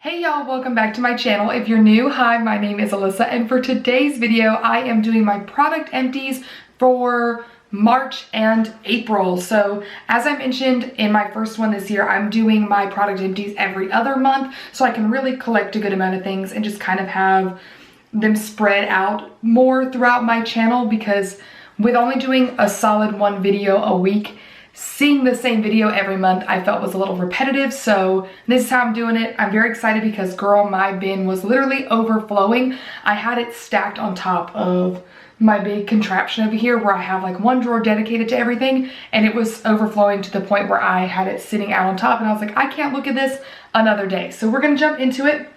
Hey y'all, welcome back to my channel. If you're new, hi, my name is Alyssa, and for today's video, I am doing my product empties for March and April. So as I mentioned in my first one this year, I'm doing my product empties every other month so I can really collect a good amount of things and just kind of have them spread out more throughout my channel, because with only doing a solid one video a week, seeing the same video every month I felt was a little repetitive. So this is how I'm doing it. I'm very excited because girl, my bin was literally overflowing. I had it stacked on top of my big contraption over here where I have like one drawer dedicated to everything, and it was overflowing to the point where I had it sitting out on top, and I was like, I can't look at this another day. So we're gonna jump into it.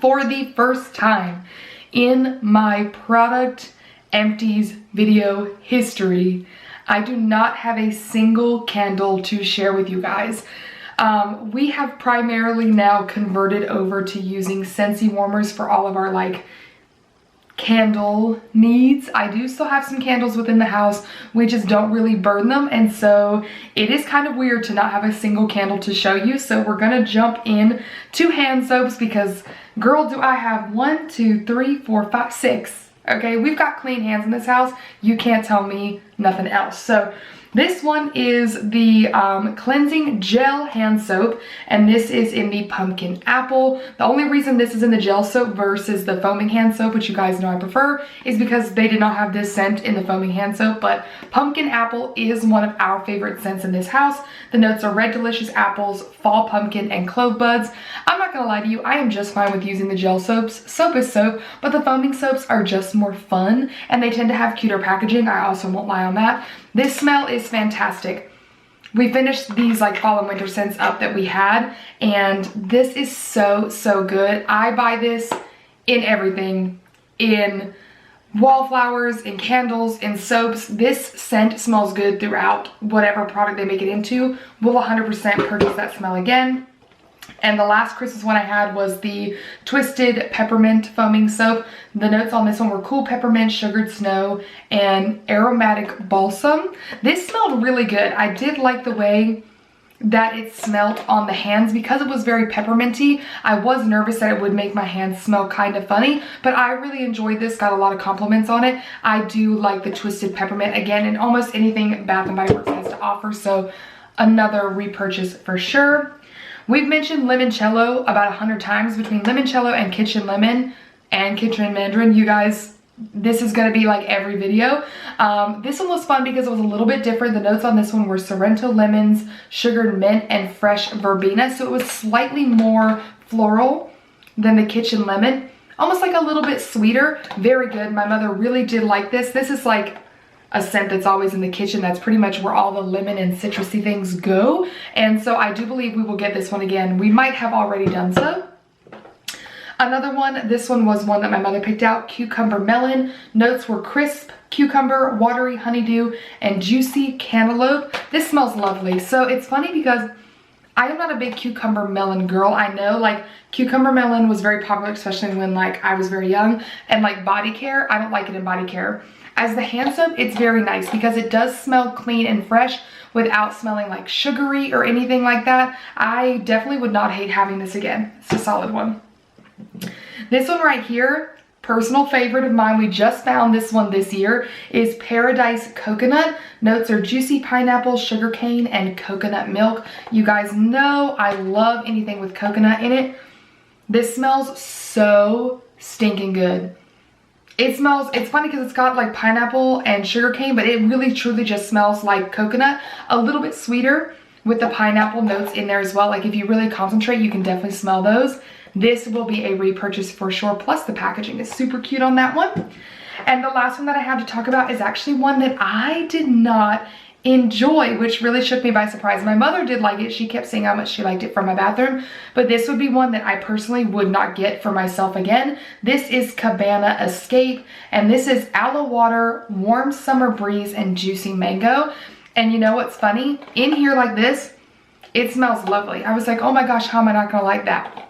For the first time in my product empties video history, I do not have a single candle to share with you guys. We have primarily now converted over to using Scentsy warmers for all of our like candle needs. I do still have some candles within the house. We just don't really burn them, and so it is kind of weird to not have a single candle to show you. So we're gonna jump in to hand soaps because girl, do I have 1, 2, 3, 4, 5, 6. Okay, we've got clean hands in this house. You can't tell me nothing else. So this one is the cleansing gel hand soap, and this is in the pumpkin apple. The only reason this is in the gel soap versus the foaming hand soap, which you guys know I prefer, is because they did not have this scent in the foaming hand soap. But pumpkin apple is one of our favorite scents in this house. The notes are red delicious apples, fall pumpkin, and clove buds. I'm not gonna lie to you, I am just fine with using the gel soaps. Soap is soap, but the foaming soaps are just more fun, and they tend to have cuter packaging. I also won't lie on that. This smell is fantastic. We finished these like fall and winter scents up that we had, and this is so good. I buy this in everything, in wallflowers, in candles, in soaps. This scent smells good throughout whatever product they make it into. We'll 100% purchase that smell again. And the last Christmas one I had was the Twisted Peppermint Foaming Soap. The notes on this one were cool peppermint, sugared snow, and aromatic balsam. This smelled really good. I did like the way that it smelled on the hands because it was very pepperminty. I was nervous that it would make my hands smell kind of funny, but I really enjoyed this, got a lot of compliments on it. I do like the Twisted Peppermint again, and almost anything Bath & Body Works has to offer, so another repurchase for sure. We've mentioned limoncello about 100 times. Between limoncello and kitchen lemon and kitchen mandarin, you guys, this is gonna be like every video. This one was fun because it was a little bit different. The notes on this one were Sorrento lemons, sugared mint, and fresh verbena. So it was slightly more floral than the kitchen lemon. Almost like a little bit sweeter. Very good. My mother really did like this. This is like a scent that's always in the kitchen. That's pretty much where all the lemon and citrusy things go. And so I do believe we will get this one again. We might have already done so. Another one, this one was one that my mother picked out, Cucumber Melon. Notes were crisp cucumber, watery honeydew, and juicy cantaloupe. This smells lovely. So it's funny because I am not a big cucumber melon girl. I know like cucumber melon was very popular, especially when like I was very young, and like body care, I don't like it in body care. As the hand soap, it's very nice because it does smell clean and fresh without smelling like sugary or anything like that. I definitely would not hate having this again. It's a solid one. This one right here, personal favorite of mine, we just found this one this year, is Paradise Coconut. Notes are juicy pineapple, sugarcane, and coconut milk. You guys know I love anything with coconut in it. This smells so stinking good. It smells, it's funny because it's got like pineapple and sugarcane, but it really truly just smells like coconut. A little bit sweeter with the pineapple notes in there as well. Like if you really concentrate, you can definitely smell those. This will be a repurchase for sure. Plus the packaging is super cute on that one. And the last one that I have to talk about is actually one that I did not enjoy, which really shook me by surprise. My mother did like it. She kept saying how much she liked it from my bathroom, but this would be one that I personally would not get for myself again. This is Cabana Escape, and this is aloe water, warm summer breeze, and juicy mango. And you know what's funny? In here like this, it smells lovely. I was like, oh my gosh, how am I not gonna like that?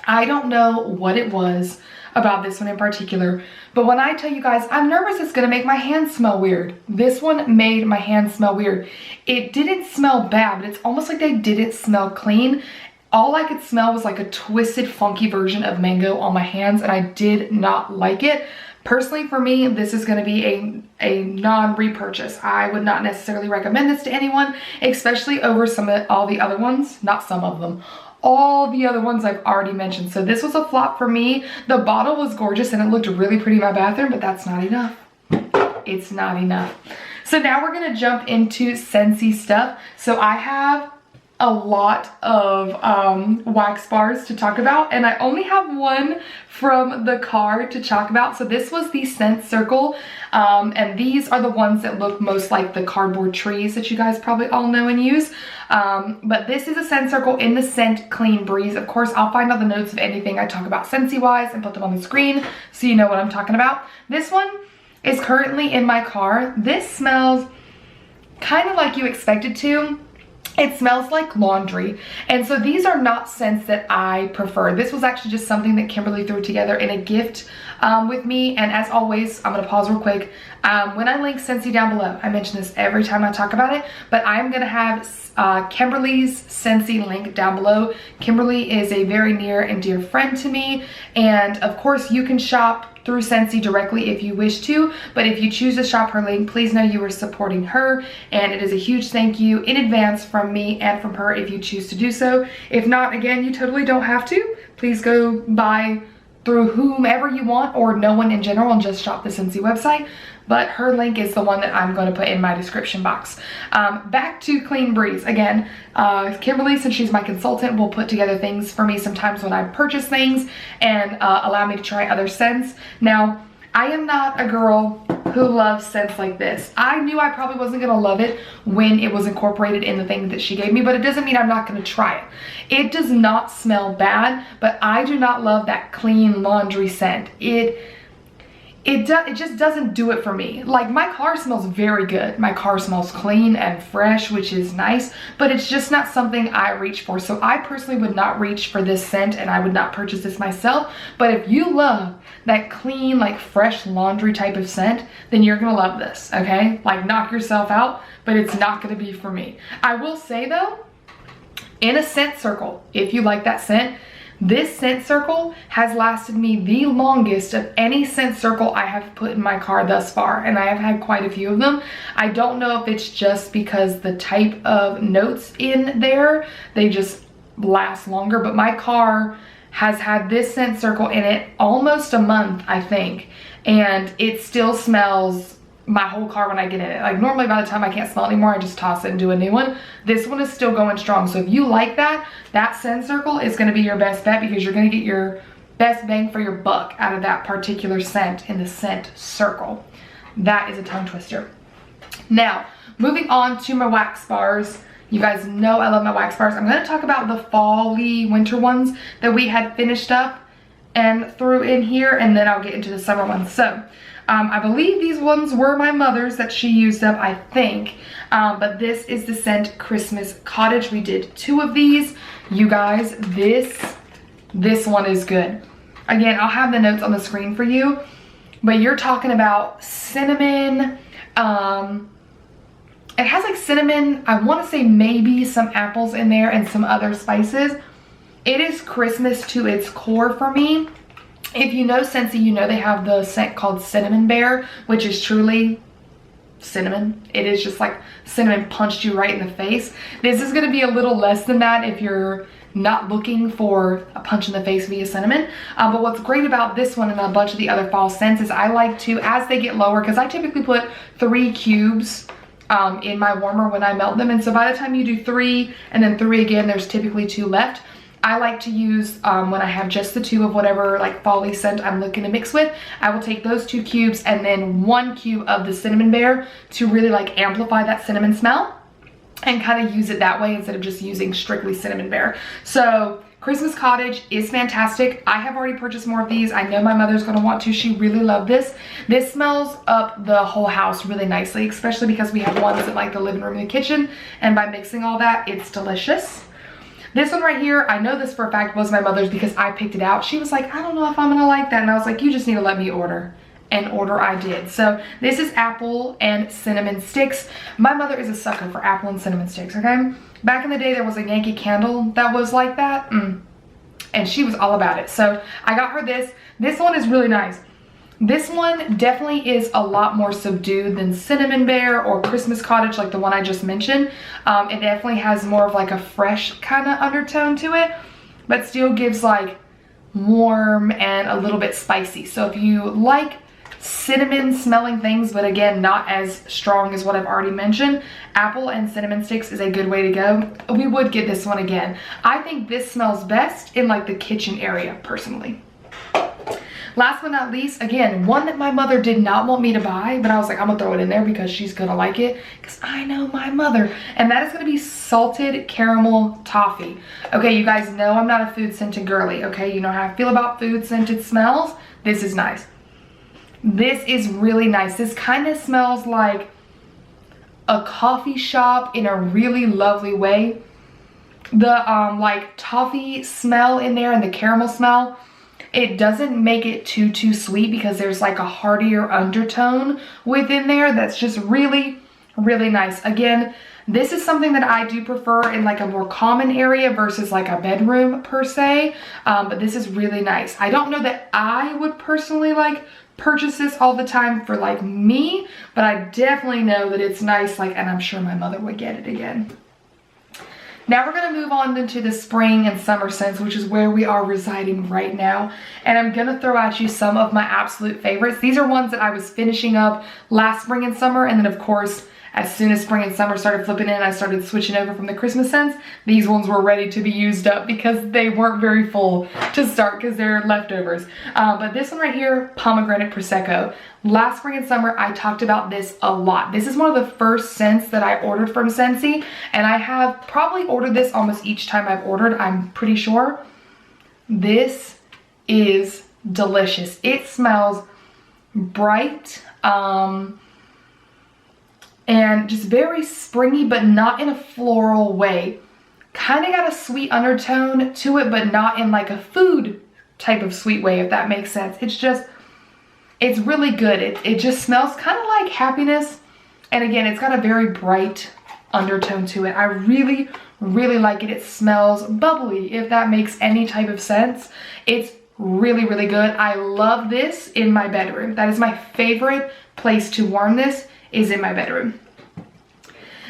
I don't know what it was about this one in particular, but when I tell you guys, I'm nervous it's gonna make my hands smell weird. This one made my hands smell weird. It didn't smell bad, but it's almost like they didn't smell clean. all I could smell was like a twisted, funky version of mango on my hands, and I did not like it. Personally, for me, this is gonna be a non-repurchase. I would not necessarily recommend this to anyone, especially over all the other ones, not some of them, all the other ones I've already mentioned. So this was a flop for me. The bottle was gorgeous and it looked really pretty in my bathroom, but that's not enough. It's not enough. So now we're gonna jump into Scentsy stuff. So I have a lot of wax bars to talk about, and I only have one from the card to talk about. So this was the Scent Circle, and these are the ones that look most like the cardboard trees that you guys probably all know and use. But this is a Scent Circle in the scent Clean Breeze. Of course, I'll find all the notes of anything I talk about Scentsy wise and put them on the screen so you know what I'm talking about. This one is currently in my car. This smells kind of like you expect it to. It smells like laundry, and so these are not scents that I prefer. This was actually just something that Kimberly threw together in a gift with me, and as always, I'm gonna pause real quick. When I link Scentsy down below, I mention this every time I talk about it, but I'm gonna have Kimberly's Scentsy link down below. Kimberly is a very near and dear friend to me, and of course you can shop through Scentsy directly if you wish to, but if you choose to shop her link, please know you are supporting her, and it is a huge thank you in advance from me and from her if you choose to do so. If not, again, you totally don't have to. Please go buy through whomever you want, or no one in general, and just shop the Scentsy website. But her link is the one that I'm going to put in my description box. Back to Clean Breeze. Again, Kimberly, since she's my consultant, will put together things for me sometimes when I purchase things and allow me to try other scents. Now, I am not a girl who loves scents like this. I knew I probably wasn't going to love it when it was incorporated in the thing that she gave me, but it doesn't mean I'm not going to try it. It does not smell bad, but I do not love that clean laundry scent. It just doesn't do it for me. Like, my car smells very good. My car smells clean and fresh, which is nice, but it's just not something I reach for. So I personally would not reach for this scent, and I would not purchase this myself. But if you love that clean, like fresh laundry type of scent, then you're gonna love this, okay? Like, knock yourself out, but it's not gonna be for me. I will say though, in a scent circle, if you like that scent, this Scent Circle has lasted me the longest of any Scent Circle I have put in my car thus far, and I have had quite a few of them. I don't know if it's just because the type of notes in there, they just last longer, but my car has had this Scent Circle in it almost a month, I think, and it still smells my whole car when I get in it. Like, normally by the time I can't smell it anymore, I just toss it and do a new one. This one is still going strong. So if you like that, that Scent Circle is going to be your best bet, because you're going to get your best bang for your buck out of that particular scent in the Scent Circle. That is a tongue twister. Now, moving on to my wax bars. You guys know I love my wax bars. I'm going to talk about the fall-y winter ones that we had finished up and threw in here, and then I'll get into the summer ones. So I believe these ones were my mother's that she used up, I think. But this is the scent Christmas Cottage. We did 2 of these. You guys, this one is good. Again, I'll have the notes on the screen for you. But you're talking about cinnamon. It has like cinnamon. I want to say maybe some apples in there and some other spices. It is Christmas to its core for me. If you know Scentsy, you know they have the scent called Cinnamon Bear, which is truly cinnamon. It is just like cinnamon punched you right in the face. This is going to be a little less than that if you're not looking for a punch in the face via cinnamon. But what's great about this one and a bunch of the other fall scents is I like to, as they get lower, because I typically put 3 cubes in my warmer when I melt them. And so by the time you do 3 and then 3 again, there's typically 2 left. I like to use, when I have just the 2 of whatever like fall-y scent I'm looking to mix with, I will take those 2 cubes and then 1 cube of the Cinnamon Bear to really like amplify that cinnamon smell and kind of use it that way instead of just using strictly Cinnamon Bear. So Christmas Cottage is fantastic. I have already purchased more of these. I know my mother's gonna want to. She really loved this. This smells up the whole house really nicely, especially because we have ones in like the living room and the kitchen, and by mixing all that, it's delicious. This one right here, I know this for a fact was my mother's because I picked it out. She was like, I don't know if I'm gonna like that. And I was like, you just need to let me order. And order I did. So this is apple and cinnamon sticks. My mother is a sucker for apple and cinnamon sticks, okay? Back in the day, there was a Yankee Candle that was like that. And she was all about it. So I got her this. This one is really nice. This one definitely is a lot more subdued than Cinnamon Bear or Christmas Cottage, like the one I just mentioned. It definitely has more of like a fresh kind of undertone to it, but still gives like warm and a little bit spicy. So if you like cinnamon smelling things, but again, not as strong as what I've already mentioned, apple and cinnamon sticks is a good way to go. We would get this one again. I think this smells best in like the kitchen area personally. Last but not least, again, one that my mother did not want me to buy, but I was like, I'm gonna throw it in there because she's gonna like it, because I know my mother. And that is gonna be salted caramel toffee. Okay, you guys know I'm not a food scented girly, okay? You know how I feel about food scented smells. This is nice. This is really nice. This kind of smells like a coffee shop in a really lovely way. The like toffee smell in there and the caramel smell, it doesn't make it too sweet because there's like a heartier undertone within there that's just really nice. Again, this is something that I do prefer in like a more common area versus like a bedroom per se, but this is really nice. I don't know that I would personally like purchase this all the time for like me, but I definitely know that it's nice, like, and I'm sure my mother would get it again. Now we're gonna move on into the spring and summer scents, which is where we are residing right now. And I'm gonna throw at you some of my absolute favorites. These are ones that I was finishing up last spring and summer, and then of course, as soon as spring and summer started flipping in, I started switching over from the Christmas scents. These ones were ready to be used up because they weren't very full to start because they're leftovers. But this one right here, Pomegranate Prosecco. Last spring and summer, I talked about this a lot. This is one of the first scents that I ordered from Scentsy, and I have probably ordered this almost each time I've ordered, I'm pretty sure. This is delicious. It smells bright, and just very springy, but not in a floral way. Kind of got a sweet undertone to it, but not in like a food type of sweet way, if that makes sense. It's just, it's really good. It just smells kind of like happiness. And again, it's got a very bright undertone to it. I really like it. It smells bubbly, if that makes any type of sense. It's really good. I love this in my bedroom. That is my favorite place to warm this, is in my bedroom.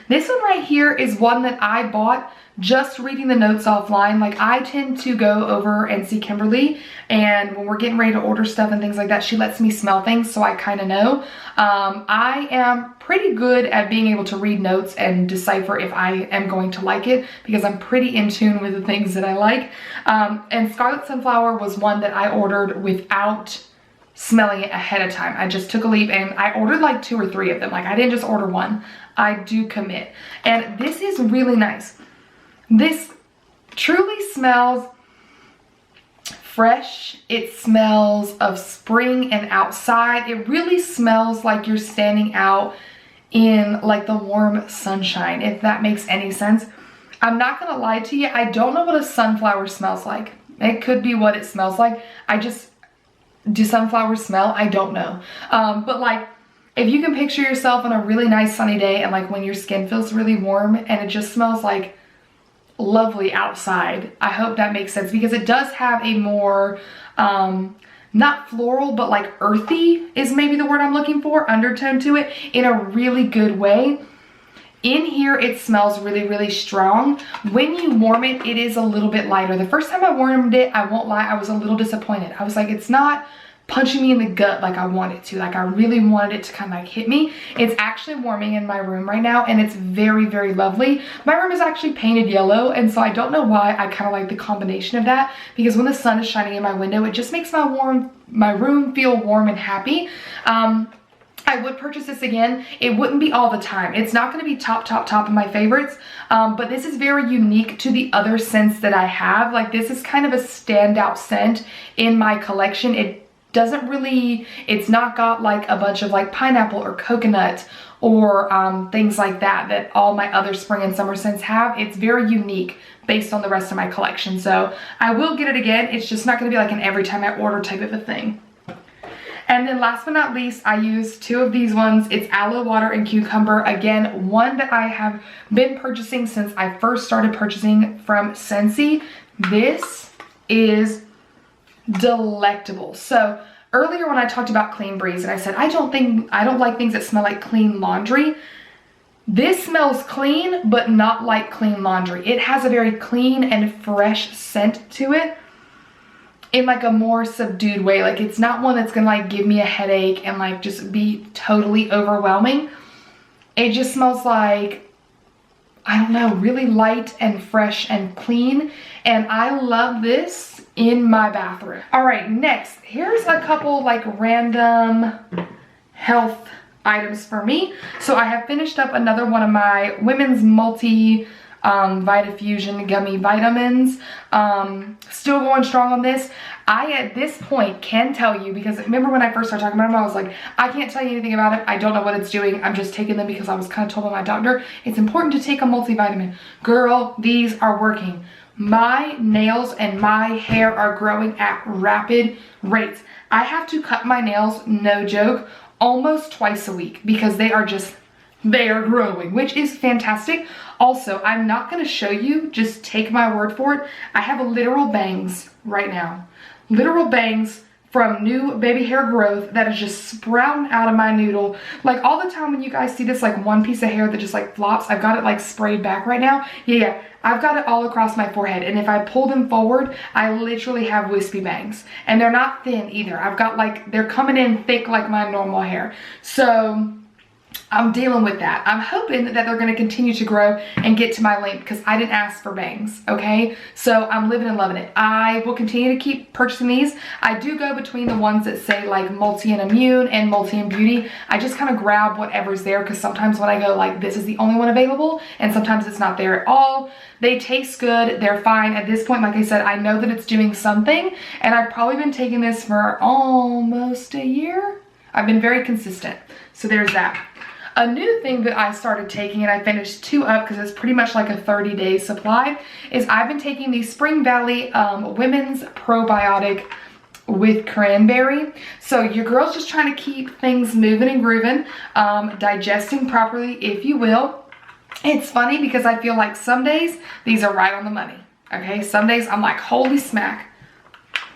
This one right here is one that I bought just reading the notes offline. Like, I tend to go over and see Kimberly, and when we're getting ready to order stuff and things like that, she lets me smell things, so I kind of know. I am pretty good at being able to read notes and decipher if I am going to like it, because I'm pretty in tune with the things that I like. And Scarlet Sunflower was one that I ordered without smelling it ahead of time. I just took a leap and I ordered like 2 or 3 of them. Like, I didn't just order one. I do commit. And this is really nice. This truly smells fresh. It smells of spring and outside. It really smells like you're standing out in like the warm sunshine, if that makes any sense. I'm not gonna lie to you, I don't know what a sunflower smells like. It could be what it smells like. Do sunflowers smell? I don't know. But like, if you can picture yourself on a really nice sunny day and like when your skin feels really warm and it just smells like lovely outside, I hope that makes sense, because it does have a more, not floral, but like earthy is maybe the word I'm looking for, undertone to it in a really good way. In here, it smells really strong. When you warm it, it is a little bit lighter. The first time I warmed it, I won't lie, I was a little disappointed. I was like, it's not punching me in the gut like I want it to. Like, I really wanted it to kind of like hit me. It's actually warming in my room right now, and it's very lovely. My room is actually painted yellow, and so I don't know why I kind of like the combination of that, because when the sun is shining in my window, it just makes my room feel warm and happy. I would purchase this again. It wouldn't be all the time. It's not going to be top of my favorites, but this is very unique to the other scents that I have. Like, this is kind of a standout scent in my collection. It doesn't really, it's not got like a bunch of like pineapple or coconut or things like that all my other spring and summer scents have. It's very unique based on the rest of my collection. So I will get it again. It's just not going to be like an every time I order type of a thing. And then last but not least, I use two of these ones. It's aloe water and cucumber. Again, one that I have been purchasing since I first started purchasing from Scentsy. This is delectable. So earlier when I talked about Clean Breeze and I said I don't like things that smell like clean laundry. This smells clean, but not like clean laundry. It has a very clean and fresh scent to it in like a more subdued way. Like it's not one that's gonna like give me a headache and like just be totally overwhelming. It just smells like, I don't know, really light and fresh and clean. And I love this in my bathroom. All right, next, here's a couple like random health items for me. So I have finished up another one of my women's multi Vita Fusion gummy vitamins. Still going strong on this. I at this point can tell you, because remember when I first started talking about them, I was like, I can't tell you anything about it. I don't know what it's doing. I'm just taking them because I was kind of told by my doctor it's important to take a multivitamin. Girl, these are working. My nails and my hair are growing at rapid rates. I have to cut my nails, no joke, almost twice a week because they are growing, which is fantastic. Also, I'm not going to show you, just take my word for it. I have literal bangs right now. Literal bangs from new baby hair growth that is just sprouting out of my noodle. Like all the time when you guys see this like one piece of hair that just like flops, I've got it like sprayed back right now. Yeah, I've got it all across my forehead. And if I pull them forward, I literally have wispy bangs. And they're not thin either. I've got like, they're coming in thick like my normal hair. So I'm dealing with that. I'm hoping that they're going to continue to grow and get to my length because I didn't ask for bangs, okay? So I'm living and loving it. I will continue to keep purchasing these. I do go between the ones that say like multi and immune and multi and beauty. I just kind of grab whatever's there because sometimes when I go like this is the only one available and sometimes it's not there at all. They taste good. They're fine. At this point, like I said, I know that it's doing something and I've probably been taking this for almost a year. I've been very consistent. So there's that. A new thing that I started taking, and I finished 2 up because it's pretty much like a 30-day supply, is I've been taking the Spring Valley Women's Probiotic with Cranberry. So your girl's just trying to keep things moving and grooving, digesting properly, if you will. It's funny because I feel like some days these are right on the money, okay? Some days I'm like, holy smack,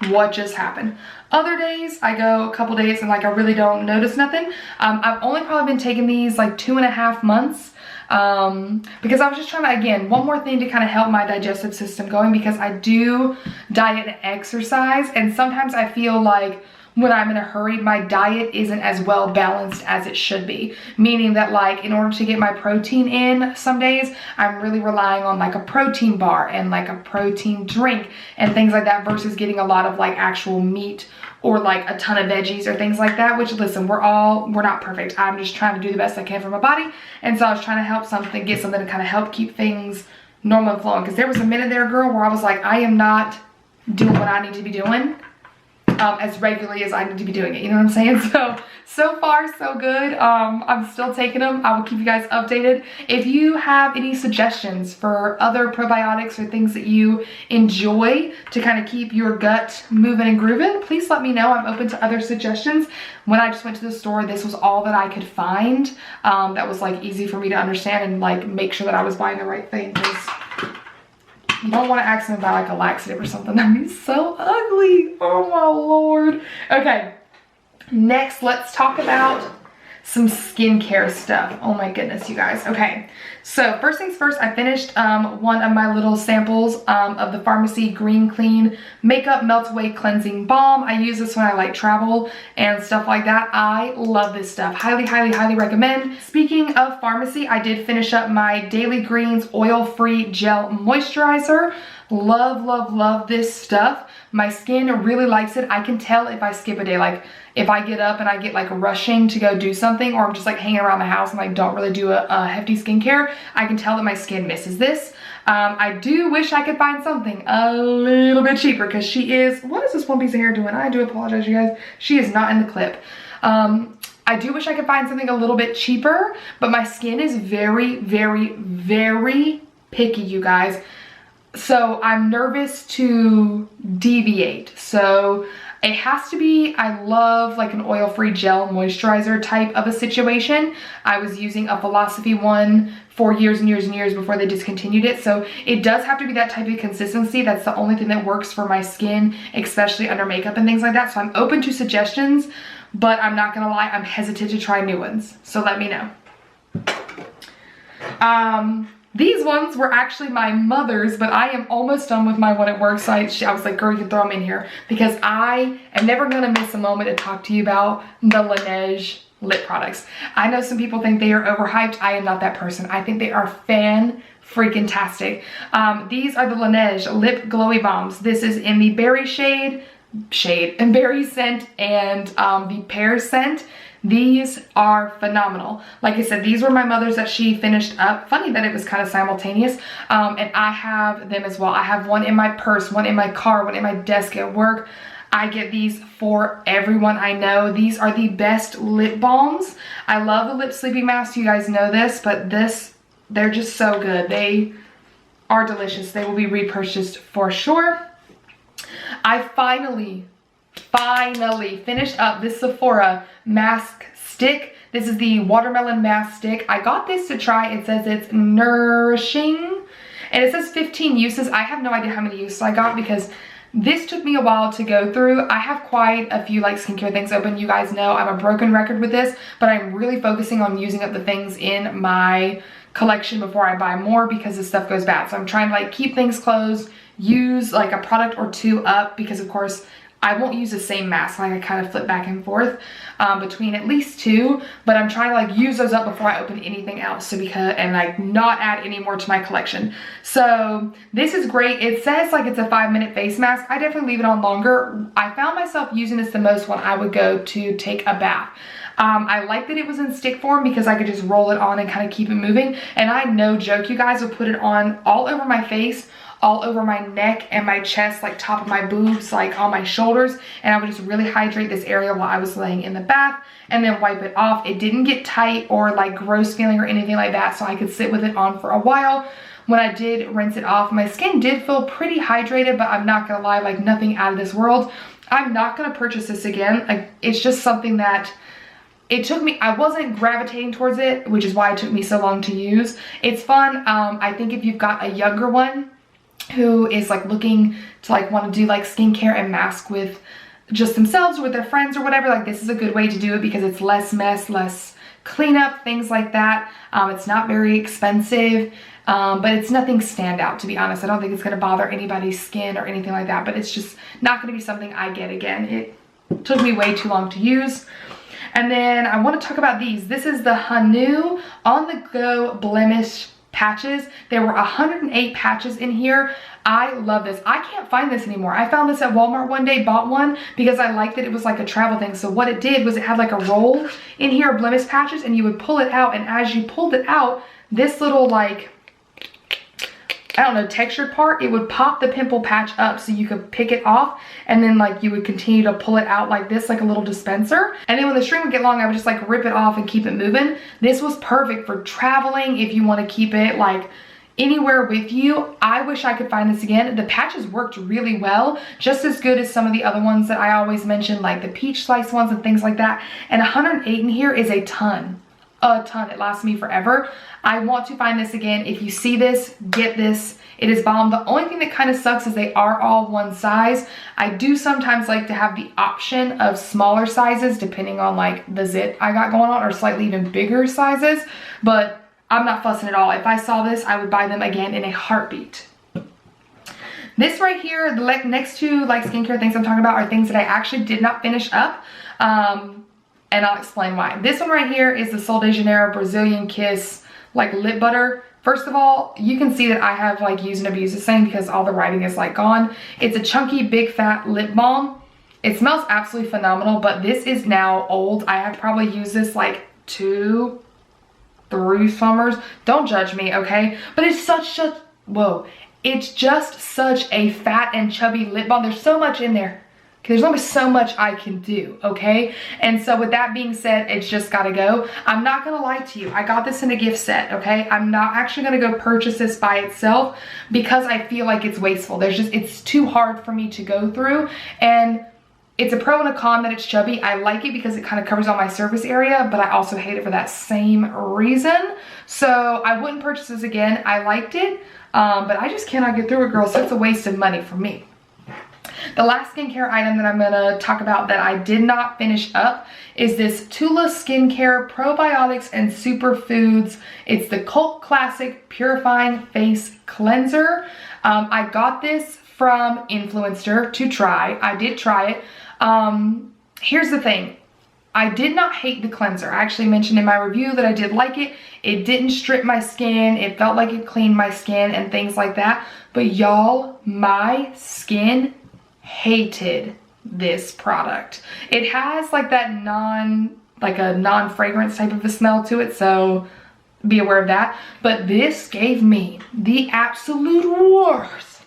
what just happened? Other days I go a couple days and like I really don't notice nothing. I've only probably been taking these like 2.5 months because I was just trying to, again, one more thing to kind of help my digestive system going because I do diet and exercise and sometimes I feel like when I'm in a hurry, my diet isn't as well balanced as it should be. Meaning that like in order to get my protein in some days, I'm really relying on like a protein bar and like a protein drink and things like that versus getting a lot of like actual meat or like a ton of veggies or things like that, which listen, we're not perfect. I'm just trying to do the best I can for my body. And so I was trying to help get something to kind of help keep things normal and flowing. Because there was a minute there, girl, where I was like, I am not doing what I need to be doing as regularly as I need to be doing it, you know what I'm saying? So far so good. I'm still taking them. I will keep you guys updated. If you have any suggestions for other probiotics or things that you enjoy to kind of keep your gut moving and grooving, please let me know. I'm open to other suggestions. When I just went to the store, this was all that I could find that was like easy for me to understand and like make sure that I was buying the right thing, because you don't want to accidentally buy like a laxative or something. That'd be so ugly. Oh my lord. Okay, next let's talk about some skincare stuff. Oh my goodness, you guys. Okay, so first things first, I finished one of my little samples of the Farmacy Green Clean Makeup Meltaway Cleansing Balm. I use this when I like travel and stuff like that. I love this stuff. Highly, highly, highly recommend. Speaking of Farmacy, I did finish up my Daily Greens Oil-Free Gel Moisturizer. Love, love, love this stuff. My skin really likes it. I can tell if I skip a day, like if I get up and I get like rushing to go do something, or I'm just like hanging around the house and like don't really do a hefty skincare, I can tell that my skin misses this. I do wish I could find something a little bit cheaper because she is, what is this one piece of hair doing? I do apologize, you guys. She is not in the clip. I do wish I could find something a little bit cheaper, but my skin is very, very, very picky, you guys. So I'm nervous to deviate. So It has to be, I love like an oil-free gel moisturizer type of a situation. I was using a Philosophy one for years and years and years before they discontinued it. So it does have to be that type of consistency. That's the only thing that works for my skin, especially under makeup and things like that. So I'm open to suggestions, but I'm not gonna lie, I'm hesitant to try new ones. So let me know. These ones were actually my mother's, but I am almost done with my one at work. So I was like, girl, you can throw them in here because I am never gonna miss a moment to talk to you about the Laneige lip products. I know some people think they are overhyped. I am not that person. I think they are fan-freaking-tastic. These are the Laneige Lip Glowy Bombs. This is in the berry and berry scent and the pear scent. These are phenomenal. Like I said, these were my mother's that she finished up. Funny that it was kind of simultaneous. And I have them as well. I have one in my purse, one in my car, one in my desk at work. I get these for everyone I know. These are the best lip balms. I love the lip sleeping mask. You guys know this, but they're just so good. They are delicious. They will be repurchased for sure. I finally finished up this Sephora mask stick. This is the watermelon mask stick. I got this to try. It says it's nourishing and it says 15 uses. I have no idea how many uses I got because this took me a while to go through. I have quite a few like skincare things open. You guys know I'm a broken record with this, but I'm really focusing on using up the things in my collection before I buy more because this stuff goes bad. So I'm trying to like keep things closed, use like a product or two up because of course I won't use the same mask. Like I kind of flip back and forth between at least two, but I'm trying to like use those up before I open anything else. So and like not add any more to my collection. So this is great. It says like it's a 5-minute face mask. I definitely leave it on longer. I found myself using this the most when I would go to take a bath. I like that it was in stick form because I could just roll it on and kind of keep it moving. And I, no joke, you guys, would put it on all over my face, all over my neck and my chest, like top of my boobs, like on my shoulders, and I would just really hydrate this area while I was laying in the bath and then wipe it off. It didn't get tight or like gross feeling or anything like that, so I could sit with it on for a while. When I did rinse it off, my skin did feel pretty hydrated, but I'm not gonna lie, like nothing out of this world. I'm not gonna purchase this again. Like it's just something that it took me, I wasn't gravitating towards it, which is why it took me so long to use. It's fun. I think if you've got a younger one who is like looking to like want to do like skincare and mask with just themselves or with their friends or whatever, like this is a good way to do it because it's less mess, less cleanup, things like that. It's not very expensive, but it's nothing standout, to be honest. I don't think it's going to bother anybody's skin or anything like that, but it's just not going to be something I get again. It took me way too long to use. And then I want to talk about these. This is the Hanu On The Go Blemish patches. There were 108 patches in here. I love this. I can't find this anymore. I found this at Walmart one day, bought one because I liked that it was like a travel thing. So what it did was it had like a roll in here of blemish patches and you would pull it out, and as you pulled it out, this little like, I don't know, textured part, it would pop the pimple patch up so you could pick it off, and then like you would continue to pull it out like this, like a little dispenser. And then when the string would get long, I would just like rip it off and keep it moving. This was perfect for traveling if you want to keep it like anywhere with you. I wish I could find this again. The patches worked really well, just as good as some of the other ones that I always mention, like the peach slice ones and things like that. And 108 in here is a ton. It lasts me forever. I want to find this again. If you see this, get this. It is bomb. The only thing that kind of sucks is they are all one size. I do sometimes like to have the option of smaller sizes depending on like the zit I got going on, or slightly even bigger sizes, but I'm not fussing at all. If I saw this, I would buy them again in a heartbeat. This right here, the next two like skincare things I'm talking about are things that I actually did not finish up. And I'll explain why. This one right here is the Sol de Janeiro Brazilian Kiss like lip butter. First of all, you can see that I have like used and abused this thing because all the writing is like gone. It's a chunky, big fat lip balm. It smells absolutely phenomenal, but this is now old. I have probably used this like 2, 3 summers. Don't judge me, okay? But it's it's just such a fat and chubby lip balm. There's so much in there. There's only so much I can do, okay? And so with that being said, it's just gotta go. I'm not gonna lie to you. I got this in a gift set, okay? I'm not actually gonna go purchase this by itself because I feel like it's wasteful. It's too hard for me to go through. And it's a pro and a con that it's chubby. I like it because it kind of covers all my surface area, but I also hate it for that same reason. So I wouldn't purchase this again. I liked it, but I just cannot get through it, girl. So it's a waste of money for me. The last skincare item that I'm gonna talk about that I did not finish up is this Tula Skincare Probiotics and Superfoods. It's the cult classic purifying face cleanser. I got this from Influencer to try. I did try it. Here's the thing. I did not hate the cleanser. I actually mentioned in my review that I did like it. It didn't strip my skin. It felt like it cleaned my skin and things like that. But y'all, my skin hated this product. It has like that non-fragrance type of a smell to it, so be aware of that. But this gave me the absolute worst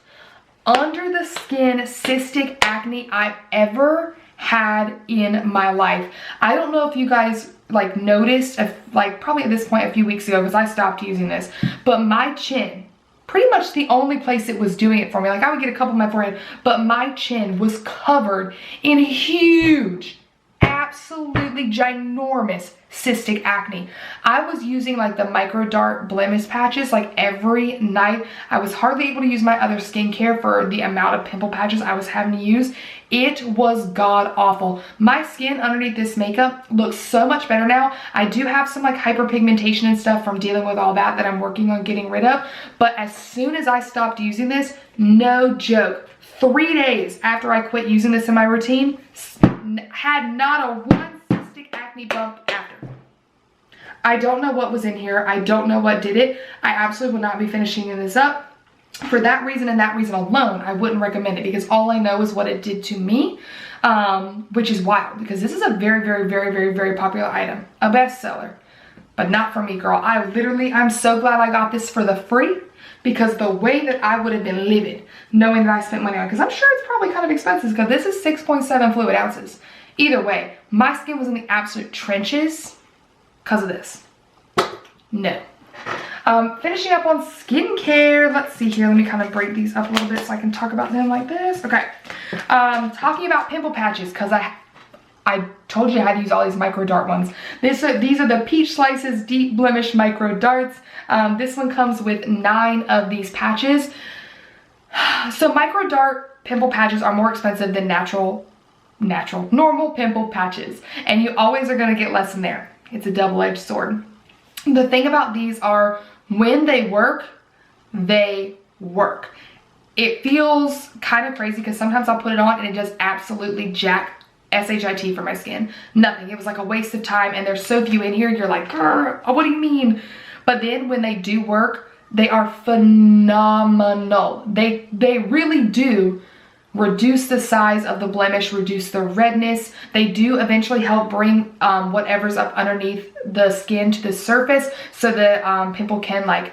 under the skin cystic acne I've ever had in my life. I don't know if you guys like noticed, like probably at this point a few weeks ago, because I stopped using this, but my chin, pretty much the only place it was doing it for me. Like I would get a couple on my forehead, but my chin was covered in huge, absolutely ginormous cystic acne. I was using like the micro dart blemish patches like every night. I was hardly able to use my other skincare for the amount of pimple patches I was having to use. It was god awful. My skin underneath this makeup looks so much better now. I do have some like hyperpigmentation and stuff from dealing with all that I'm working on getting rid of. But as soon as I stopped using this, no joke, 3 days after I quit using this in my routine, had not a one cystic acne bump after. I don't know what was in here. I don't know what did it. I absolutely would not be finishing this up. For that reason and that reason alone, I wouldn't recommend it because all I know is what it did to me, which is wild because this is a very, very, very, very, very popular item, a bestseller, but not for me, girl. I'm so glad I got this for the free because the way that I would have been livid knowing that I spent money on it, because I'm sure it's probably kind of expensive because this is 6.7 fluid ounces. Either way, my skin was in the absolute trenches because of this. No. Finishing up on skincare, let's see here. Let me kind of break these up a little bit so I can talk about them like this. Okay. Talking about pimple patches, because I told you how to use all these micro dart ones. These are the Peach Slices Deep Blemish Micro Darts. This one comes with 9 of these patches. So micro dart pimple patches are more expensive than normal pimple patches. And you always are going to get less in there. It's a double-edged sword. The thing about these are when they work, they work. It feels kind of crazy because sometimes I'll put it on and it just absolutely jack SHIT for my skin. Nothing. It was like a waste of time and there's so few in here. You're like, what do you mean? But then when they do work, they are phenomenal. They really do reduce the size of the blemish, reduce the redness. They do eventually help bring whatever's up underneath the skin to the surface so the pimple can like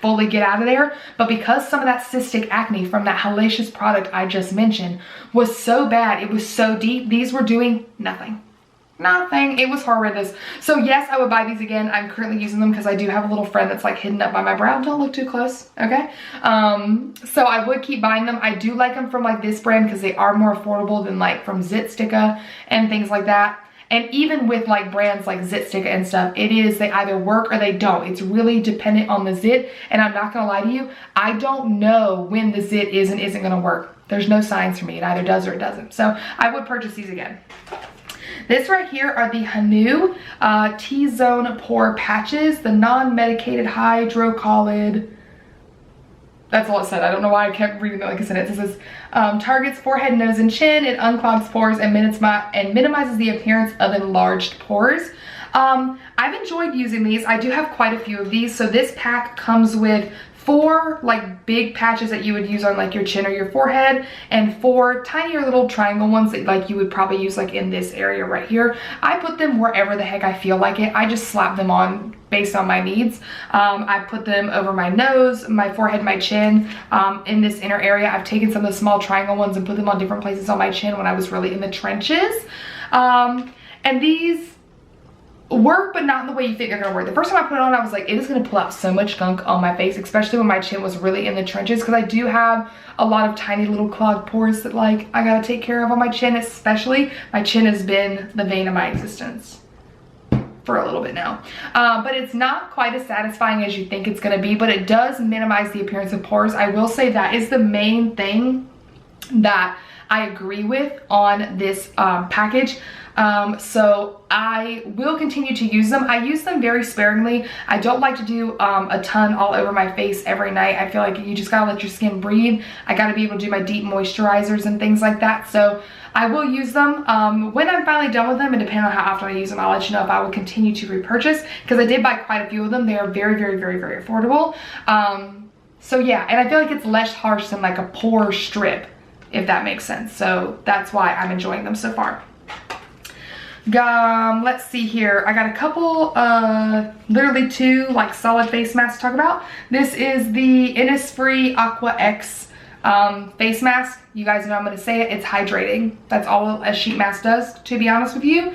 fully get out of there. But because some of that cystic acne from that hellacious product I just mentioned was so bad, it was so deep, these were doing nothing. Nothing. It was horrendous. So yes, I would buy these again. I'm currently using them because I do have a little friend that's like hidden up by my brow. Don't look too close, okay? So I would keep buying them. I do like them from like this brand because they are more affordable than like from Zitsticka and things like that. And even with like brands like Zitsticka and stuff, they either work or they don't. It's really dependent on the zit. And I'm not gonna lie to you, I don't know when the zit is and isn't gonna work. There's no signs for me. It either does or it doesn't. So I would purchase these again. This right here are the Hanu T-Zone Pore Patches, the non-medicated hydrocolloid. That's all it said. I don't know why I kept reading it like a sentence. It says, targets forehead, nose, and chin. It unclogs pores and minimizes the appearance of enlarged pores. I've enjoyed using these. I do have quite a few of these. So this pack comes with 4 like big patches that you would use on like your chin or your forehead and 4 tinier little triangle ones that like you would probably use like in this area right here. I put them wherever the heck I feel like it. I just slap them on based on my needs. I put them over my nose, my forehead, my chin, in this inner area. I've taken some of the small triangle ones and put them on different places on my chin when I was really in the trenches. And these work, but not in the way you think they're gonna work. The first time I put it on, I was like, it is gonna pull out so much gunk on my face, especially when my chin was really in the trenches, because I do have a lot of tiny little clogged pores that like I gotta take care of on my chin. Especially my chin has been the vein of my existence for a little bit now, but it's not quite as satisfying as you think it's gonna be, but it does minimize the appearance of pores. I will say that is the main thing that I agree with on this package. So I will continue to use them. I use them very sparingly. I don't like to do a ton all over my face every night. I feel like you just gotta let your skin breathe. I gotta be able to do my deep moisturizers and things like that. So I will use them when I'm finally done with them, and depending on how often I use them, I'll let you know if I will continue to repurchase, because I did buy quite a few of them. They are very, very, very, very affordable. So yeah, and I feel like it's less harsh than like a pore strip, if that makes sense. So that's why I'm enjoying them so far. Let's see here. I got a couple, literally 2 like solid face masks to talk about. This is the Innisfree Aqua X face mask. You guys know I'm going to say it. It's hydrating. That's all a sheet mask does, to be honest with you.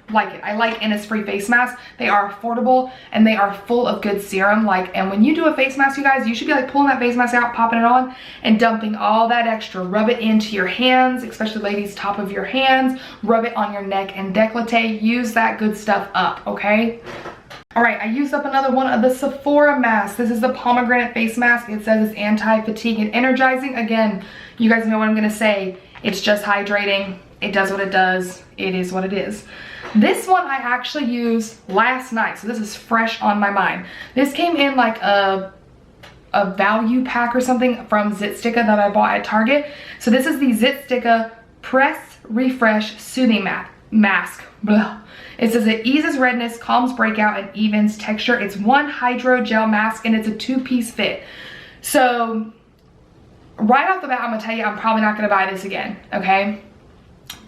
Like it. I like Innisfree face masks. They are affordable and they are full of good serum. Like, and when you do a face mask, you guys, you should be like pulling that face mask out, popping it on, and dumping all that extra. Rub it into your hands, especially ladies, top of your hands. Rub it on your neck and décolleté. Use that good stuff up, okay? All right, I used up another one of the Sephora masks. This is the Pomegranate face mask. It says it's anti-fatigue and energizing. Again, you guys know what I'm gonna say. It's just hydrating. It does what it does. It is what it is. This one I actually used last night, so this is fresh on my mind. This came in like a value pack or something from Zit Sticka that I bought at Target. So this is the Zit Sticka Press Refresh Soothing Mask. Blah. It says it eases redness, calms breakout, and evens texture. It's one hydrogel mask and it's a 2-piece fit. So right off the bat, I'm gonna tell you, I'm probably not gonna buy this again, okay?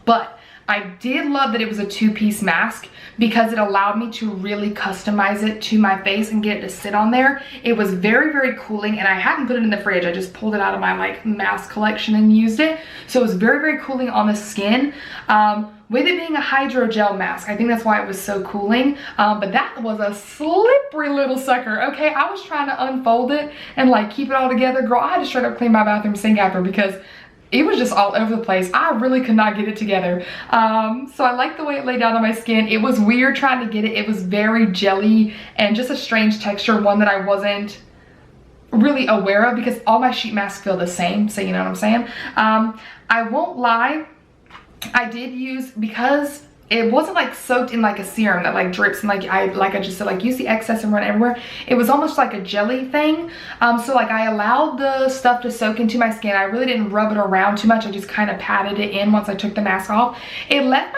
But I did love that it was a 2-piece mask, because it allowed me to really customize it to my face and get it to sit on there. It was very, very cooling, and I hadn't put it in the fridge. I just pulled it out of my like mask collection and used it. So it was very, very cooling on the skin. With it being a hydrogel mask, I think that's why it was so cooling. But that was a slippery little sucker, okay? I was trying to unfold it and like keep it all together. Girl, I had to straight up clean my bathroom sink after, because it was just all over the place. I really could not get it together. So I like the way it laid down on my skin. It was weird trying to get it. It was very jelly and just a strange texture, one that I wasn't really aware of, because all my sheet masks feel the same, so you know what I'm saying. I won't lie, I did use, because it wasn't like soaked in like a serum that like drips and like I just said, like use the excess and run everywhere. It was almost like a jelly thing. So like I allowed the stuff to soak into my skin. I really didn't rub it around too much. I just kind of patted it in once I took the mask off. It left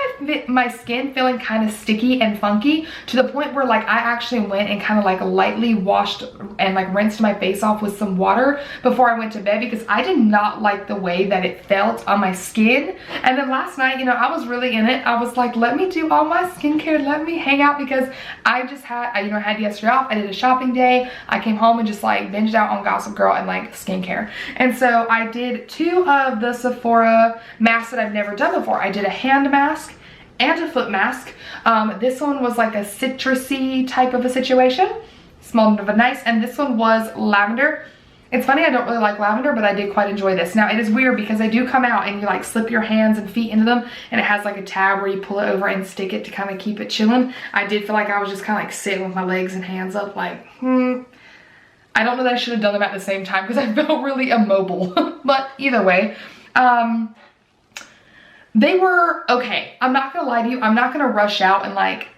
my skin feeling kind of sticky and funky, to the point where like I actually went and kind of like lightly washed and like rinsed my face off with some water before I went to bed, because I did not like the way that it felt on my skin. And then last night, you know, I was really in it. I was like, let me do all my skincare, let me hang out, because I just had, I had yesterday off. I did a shopping day. I came home and just like binged out on Gossip Girl and like skincare. And so I did 2 of the Sephora masks that I've never done before. I did a hand mask and a foot mask. This one was like a citrusy type of a situation. Smelled nice. And this one was lavender. It's funny, I don't really like lavender, but I did quite enjoy this. Now, it is weird because they do come out and you like slip your hands and feet into them, and it has like a tab where you pull it over and stick it to kind of keep it chilling. I did feel like I was just kind of like sitting with my legs and hands up like, I don't know that I should have done them at the same time, because I felt really immobile. But either way, they were okay. I'm not gonna lie to you. I'm not gonna rush out and like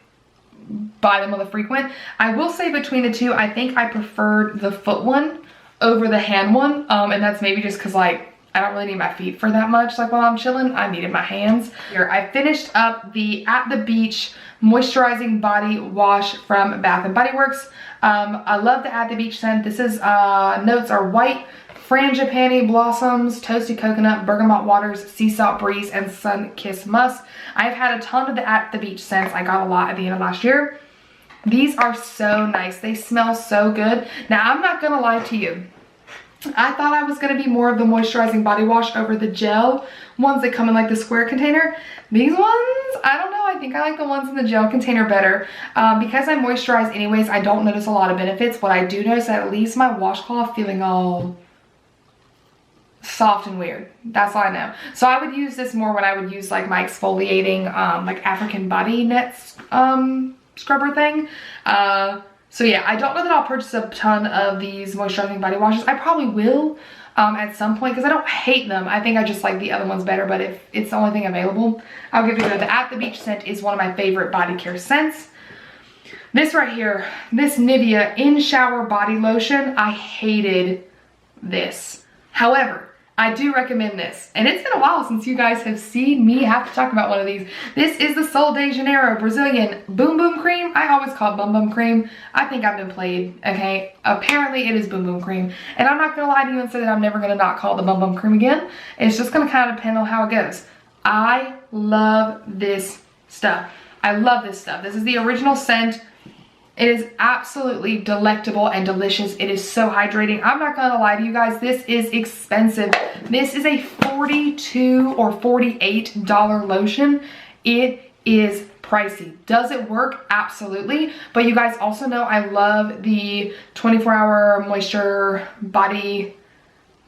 buy them on the frequent. I will say between the 2, I think I preferred the foot one over the hand one, and that's maybe just because like I don't really need my feet for that much. Like while I'm chilling, I needed my hands. Here, I finished up the At the Beach moisturizing body wash from Bath & Body Works. I love the At the Beach scent. This is notes are white frangipani blossoms, toasted coconut, bergamot waters, sea salt breeze, and sun kiss musk. I've had a ton of the At the Beach scents. I got a lot at the end of last year. These are so nice. They smell so good. Now, I'm not gonna lie to you. I thought I was going to be more of the moisturizing body wash over the gel ones that come in like the square container. These ones, I don't know. I think I like the ones in the gel container better. Because I moisturize anyways, I don't notice a lot of benefits. What I do notice is that it leaves my washcloth feeling all soft and weird. That's all I know. So I would use this more when I would use like my exfoliating like African body nets scrubber thing. So yeah, I don't know that I'll purchase a ton of these moisturizing body washes. I probably will at some point because I don't hate them. I think I just like the other ones better, but if it's the only thing available, I'll give it a go. The At the Beach scent is one of my favorite body care scents. This right here, this Nivea In Shower Body Lotion, I hated this. However, I do recommend this. And it's been a while since you guys have seen me have to talk about one of these. This is the Sol de Janeiro Brazilian Boom Boom Cream. I always call it Bum Bum Cream. I think I've been played, okay? Apparently it is Boom Boom Cream. And I'm not gonna lie to you and say that I'm never gonna not call it the Bum Bum Cream again. It's just gonna kind of depend on how it goes. I love this stuff. I love this stuff. This is the original scent. It is absolutely delectable and delicious. It is so hydrating. I'm not gonna lie to you guys, this is expensive. This is a $42 or $48 lotion. It is pricey. Does it work? Absolutely. But you guys also know I love the 24-hour moisture body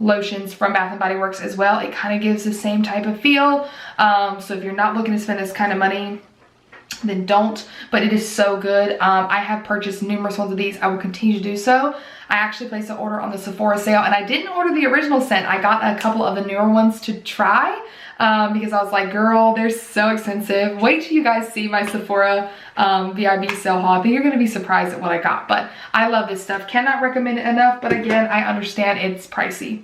lotions from Bath & Body Works as well. It kind of gives the same type of feel. So if you're not looking to spend this kind of money, then don't, but it is so good. I have purchased numerous ones of these. I will continue to do so. I actually placed an order on the Sephora sale, and I didn't order the original scent. I got a couple of the newer ones to try because I was like, girl, they're so expensive. Wait till you guys see my Sephora VIB sale haul. I think you're gonna be surprised at what I got, but I love this stuff. Cannot recommend it enough, but again, I understand it's pricey.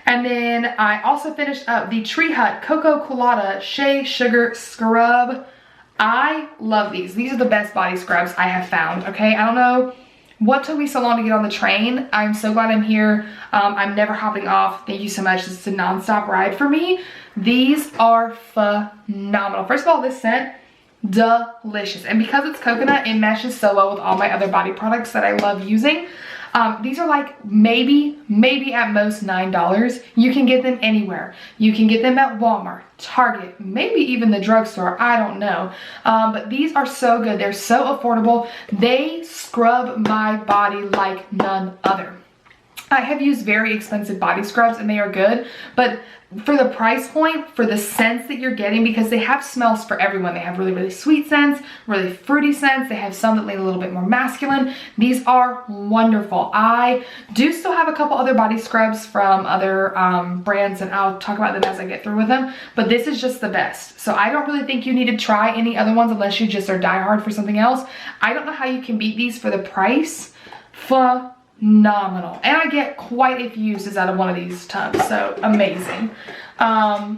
And then I also finished up the Tree Hut Cocoa Colada Shea Sugar Scrub. I love these. These are the best body scrubs I have found, okay? I don't know what took me so long to get on the train. I'm so glad I'm here. I'm never hopping off. Thank you so much. This is a non-stop ride for me. These are phenomenal. First of all, this scent, delicious. And because it's coconut, it meshes so well with all my other body products that I love using. These are like maybe at most $9. You can get them anywhere. You can get them at Walmart, Target, maybe even the drugstore. I don't know. But these are so good. They're so affordable. They scrub my body like none other. I have used very expensive body scrubs and they are good, but for the price point, for the scents that you're getting, because they have smells for everyone. They have really, really sweet scents, really fruity scents. They have some that lean a little bit more masculine. These are wonderful. I do still have a couple other body scrubs from other brands, and I'll talk about them as I get through with them, but this is just the best. So I don't really think you need to try any other ones unless you just are diehard for something else. I don't know how you can beat these for the price. Phenomenal. And I get quite a few uses out of one of these tubs, so amazing.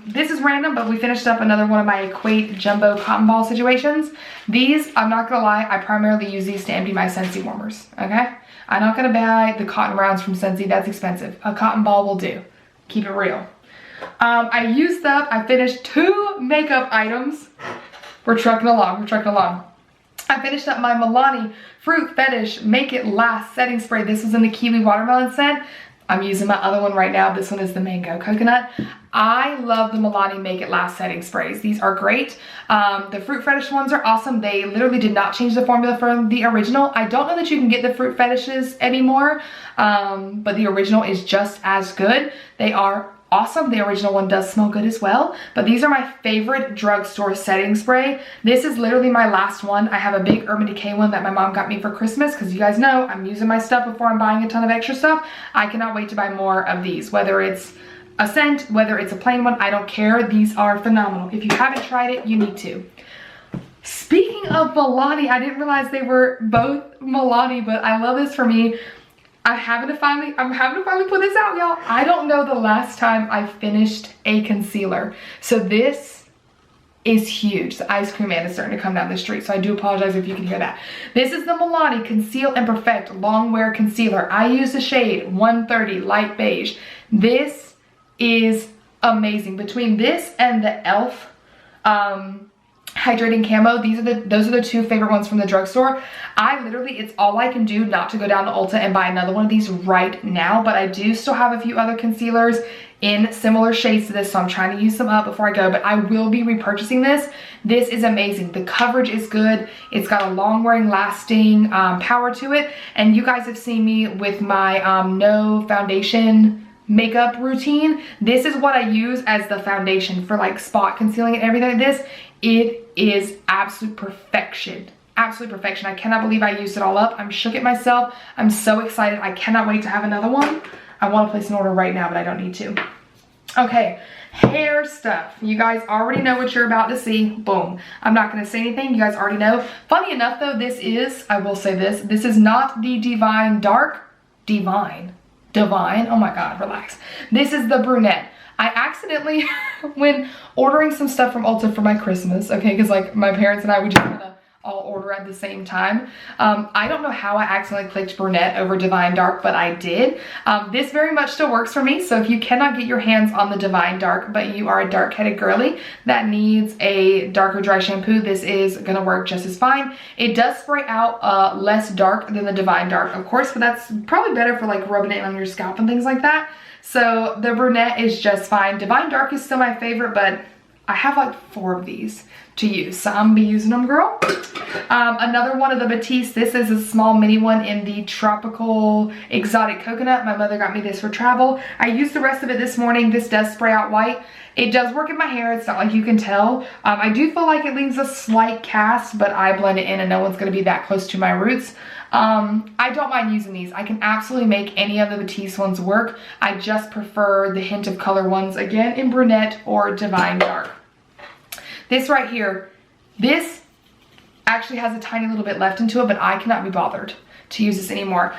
This is random, but we finished up another one of my Equate jumbo cotton ball situations. These, I'm not gonna lie, I primarily use these to empty my Scentsy warmers, okay? I'm not gonna buy the cotton rounds from Scentsy. That's expensive. A cotton ball will do. Keep it real. I finished 2 makeup items. We're trucking along, I finished up my Milani Fruit Fetish Make It Last setting spray. This was in the Kiwi Watermelon scent. I'm using my other one right now. This one is the Mango Coconut. I love the Milani Make It Last setting sprays. These are great. The Fruit Fetish ones are awesome. They literally did not change the formula from the original. I don't know that you can get the Fruit Fetishes anymore, but the original is just as good. They are awesome. The original one does smell good as well, but these are my favorite drugstore setting spray. This is literally my last one. I have a big Urban Decay one that my mom got me for Christmas because you guys know I'm using my stuff before I'm buying a ton of extra stuff. I cannot wait to buy more of these, whether it's a scent, whether it's a plain one, I don't care. These are phenomenal. If you haven't tried it, you need to. Speaking of Milani, I didn't realize they were both Milani, but I love this for me. I'm having to finally put this out, y'all. I don't know the last time I finished a concealer. So this is huge. The ice cream man is starting to come down the street, so I do apologize if you can hear that. This is the Milani Conceal and Perfect Long Wear Concealer. I use the shade 130 Light Beige. This is amazing. Between this and the e.l.f. Hydrating Camo. Those are the two favorite ones from the drugstore. I literally, it's all I can do not to go down to Ulta and buy another one of these right now, but I do still have a few other concealers in similar shades to this, so I'm trying to use them up before I go, but I will be repurchasing this. This is amazing. The coverage is good. It's got a long wearing lasting power to it, and you guys have seen me with my no foundation makeup routine. This is what I use as the foundation for like spot concealing and everything like this. It is absolute perfection. Absolute perfection. I cannot believe I used it all up. I'm shook at myself. I'm so excited. I cannot wait to have another one. I want to place an order right now, but I don't need to. Okay, hair stuff. You guys already know what you're about to see. Boom. I'm not going to say anything. You guys already know. Funny enough though, this is, I will say this is not the Divine Dark. Divine. Oh my God, relax. This is the brunette. I accidentally, when ordering some stuff from Ulta for my Christmas, okay, because like my parents and I, we just kind of all order at the same time. I don't know how I accidentally clicked brunette over Divine Dark, but I did. This very much still works for me, so if you cannot get your hands on the Divine Dark, but you are a dark-headed girly that needs a darker dry shampoo, this is gonna work just as fine. It does spray out less dark than the Divine Dark, of course, but that's probably better for like rubbing it on your scalp and things like that. So the brunette is just fine. Divine Dark is still my favorite, but I have like 4 of these to use, so I'm gonna be using them, girl. Another one of the Batiste. This is a small mini one in the Tropical Exotic Coconut. My mother got me this for travel. I used the rest of it this morning. This does spray out white. It does work in my hair. It's not like you can tell. I do feel like it leaves a slight cast, but I blend it in and no one's gonna be that close to my roots. I don't mind using these. I can absolutely make any of the Batiste ones work. I just prefer the hint of color ones, again, in brunette or Divine Dark. This right here, this actually has a tiny little bit left into it, but I cannot be bothered to use this anymore.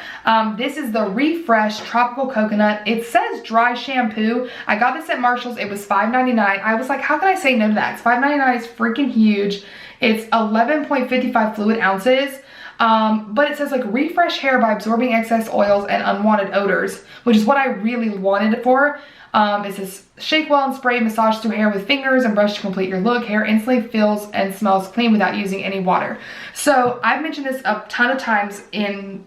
This is the Refresh Tropical Coconut. It says dry shampoo. I got this at Marshall's. It was $5.99. I was like, how can I say no to that? It's $5.99. It's freaking huge. It's 11.55 fluid ounces. But it says like refresh hair by absorbing excess oils and unwanted odors, which is what I really wanted it for. It says shake well and spray, massage through hair with fingers and brush to complete your look. Hair instantly feels and smells clean without using any water. So I've mentioned this a ton of times in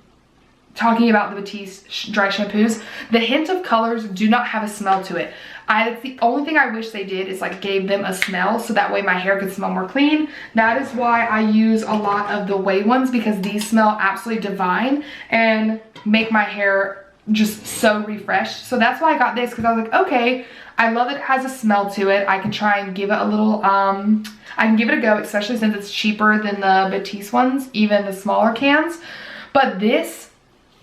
talking about the Batiste dry shampoos. The hint of colors do not have a smell to it. It's the only thing I wish they did is like gave them a smell so that way my hair could smell more clean. That is why I use a lot of the Way ones, because these smell absolutely divine and make my hair just so refreshed. So that's why I got this, because I was like, okay, I love that it has a smell to it. I can try and give it a little, I can give it a go, especially since it's cheaper than the Batiste ones, even the smaller cans. But this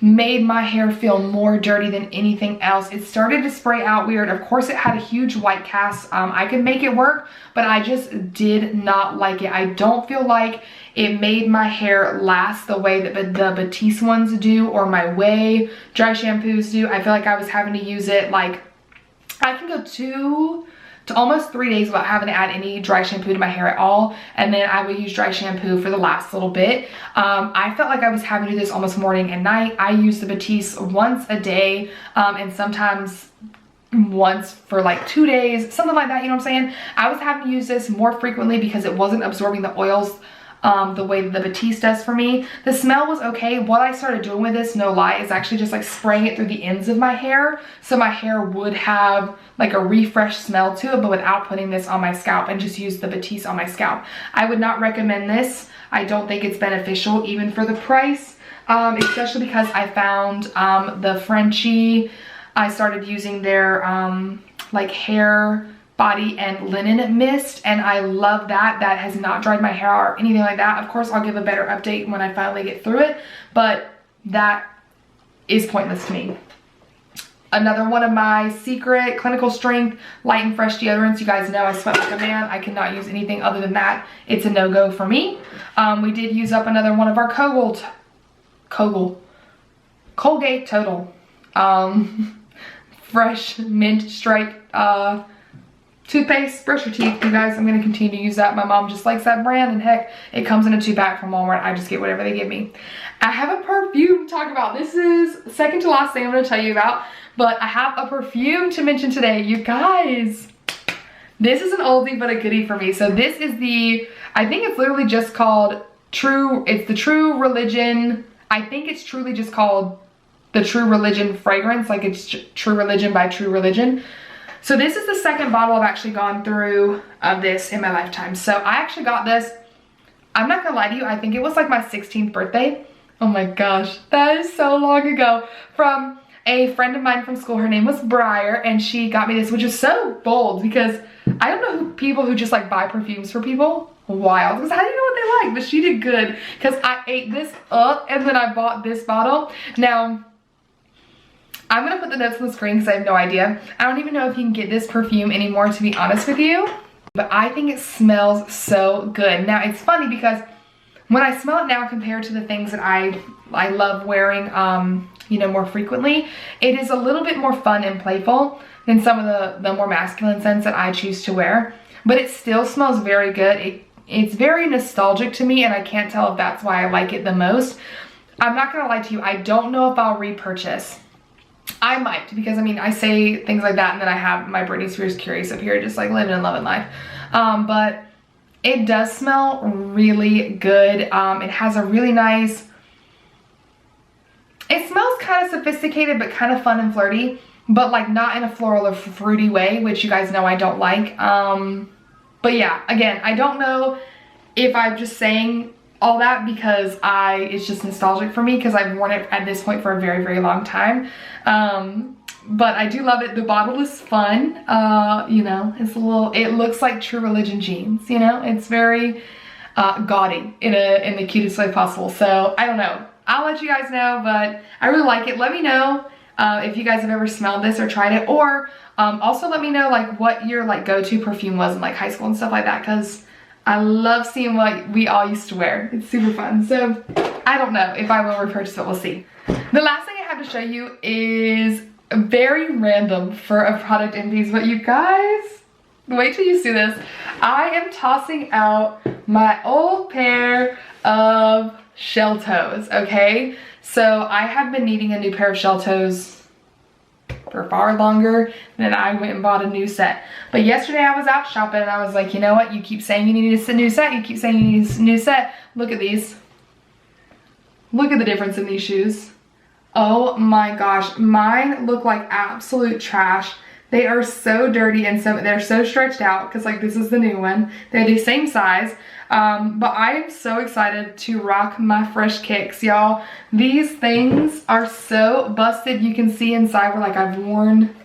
made my hair feel more dirty than anything else. It started to spray out weird. Of course, it had a huge white cast. I could make it work, but I just did not like it. I don't feel like it made my hair last the way that the Batiste ones do or my Way dry shampoos do. I feel like I was having to use it like, I can go 2 to almost 3 days without having to add any dry shampoo to my hair at all, and then I would use dry shampoo for the last little bit. I felt like I was having to do this almost morning and night. I use the Batiste once a day, and sometimes once for like 2 days, something like that, you know what I'm saying? I was having to use this more frequently because it wasn't absorbing the oils the way that the Batiste does for me. The smell was okay. What I started doing with this, no lie, is actually just like spraying it through the ends of my hair, so my hair would have like a refreshed smell to it, but without putting this on my scalp, and just use the Batiste on my scalp. I would not recommend this. I don't think it's beneficial even for the price, especially because I found the Frenchie. I started using their like hair, body, and linen mist, and I love that. That has not dried my hair or anything like that. Of course, I'll give a better update when I finally get through it, but that is pointless to me. Another one of my secret clinical strength light and fresh deodorants. You guys know I sweat like a man. I cannot use anything other than that. It's a no-go for me. We did use up another one of our Colgate Total fresh mint stripe toothpaste. Brush your teeth, you guys. I'm going to continue to use that. My mom just likes that brand, and heck, it comes in a 2-pack from Walmart. I just get whatever they give me. I have a perfume to talk about. This is the second to last thing I'm going to tell you about, but I have a perfume to mention today. You guys, This is an oldie but a goodie for me. So this is the, I think it's literally just called it's the True Religion. I think it's truly just called the True Religion fragrance. Like it's True Religion by True Religion. So this is the second bottle I've actually gone through of this in my lifetime. So I actually got this, I'm not gonna lie to you, I think it was like my 16th birthday. Oh my gosh, that is so long ago. From a friend of mine from school, her name was Briar, and she got me this, which is so bold because I don't know people who just like buy perfumes for people. Wild, because how do you know what they like? But she did good because I ate this up and then I bought this bottle. Now, I'm gonna put the notes on the screen because I have no idea. I don't even know if you can get this perfume anymore, to be honest with you. But I think it smells so good. Now, it's funny because when I smell it now compared to the things that I love wearing, you know, more frequently, it is a little bit more fun and playful than some of the more masculine scents that I choose to wear. But it still smells very good. It's very nostalgic to me, and I can't tell if that's why I like it the most. I'm not gonna lie to you, I don't know if I'll repurchase. I might, because I mean, I say things like that and then I have my Britney Spears Curious up here just like living and loving life. But it does smell really good. It has a really nice, it smells kind of sophisticated but kind of fun and flirty, but like not in a floral or fruity way, which you guys know I don't like. But yeah, again, I don't know if I'm just saying all that because it's just nostalgic for me because I've worn it at this point for a very, very long time. But I do love it. The bottle is fun. You know, it's a little, it looks like True Religion jeans, you know? It's very gaudy in the cutest way possible. So I don't know. I'll let you guys know, but I really like it. Let me know if you guys have ever smelled this or tried it, or also let me know like what your like go-to perfume was in like high school and stuff like that, because I love seeing what we all used to wear. It's super fun. So I don't know if I will repurchase it. We'll see. The last thing I have to show you is very random for a product Empties, but you guys, wait till you see this. I am tossing out my old pair of shell toes, okay? So I have been needing a new pair of shell toes for far longer than I went and bought a new set. But yesterday I was out shopping and I was like, you know what? You keep saying you need a new set. You keep saying you need a new set. Look at these. Look at the difference in these shoes. Oh my gosh. Mine look like absolute trash. They are so dirty and they're so stretched out because like this is the new one. They're the same size. But I am so excited to rock my fresh kicks, y'all. These things are so busted. You can see inside where like I've worn,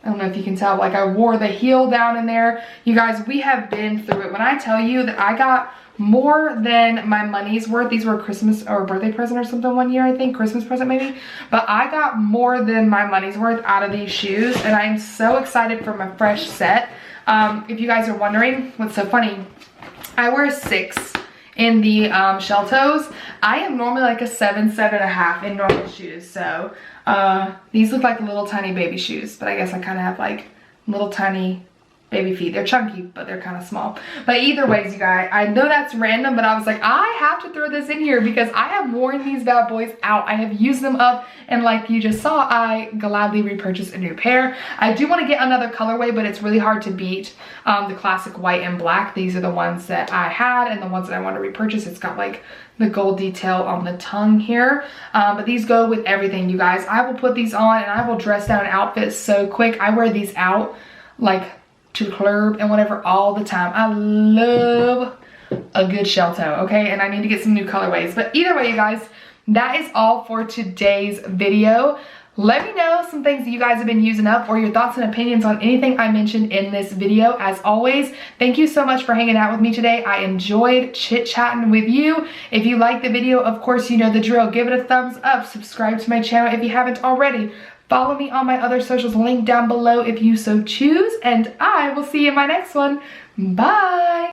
I don't know if you can tell, like I wore the heel down in there. You guys, we have been through it. When I tell you that I got more than my money's worth, these were a Christmas or a birthday present or something one year, I think, Christmas present maybe. But I got more than my money's worth out of these shoes, and I'm so excited for my fresh set. If you guys are wondering, what's so funny, I wear a 6 in the shell toes. I am normally like a 7, 7.5 in normal shoes. So these look like little tiny baby shoes, but I guess I kind of have like little tiny baby feet. They're chunky, but they're kind of small. But either ways, you guys, I know that's random, but I was like, I have to throw this in here because I have worn these bad boys out. I have used them up, and like you just saw, I gladly repurchased a new pair. I do want to get another colorway, but it's really hard to beat the classic white and black. These are the ones that I had and the ones that I want to repurchase. It's got like the gold detail on the tongue here, but these go with everything, you guys. I will put these on and I will dress down outfits so quick. I wear these out like to club and whatever all the time. I love a good shell toe, okay? And I need to get some new colorways. But either way, you guys, that is all for today's video. Let me know some things that you guys have been using up, or your thoughts and opinions on anything I mentioned in this video. As always, thank you so much for hanging out with me today. I enjoyed chit-chatting with you. If you liked the video, of course, you know the drill. Give it a thumbs up. Subscribe to my channel if you haven't already. Follow me on my other socials, linked down below if you so choose. And I will see you in my next one. Bye!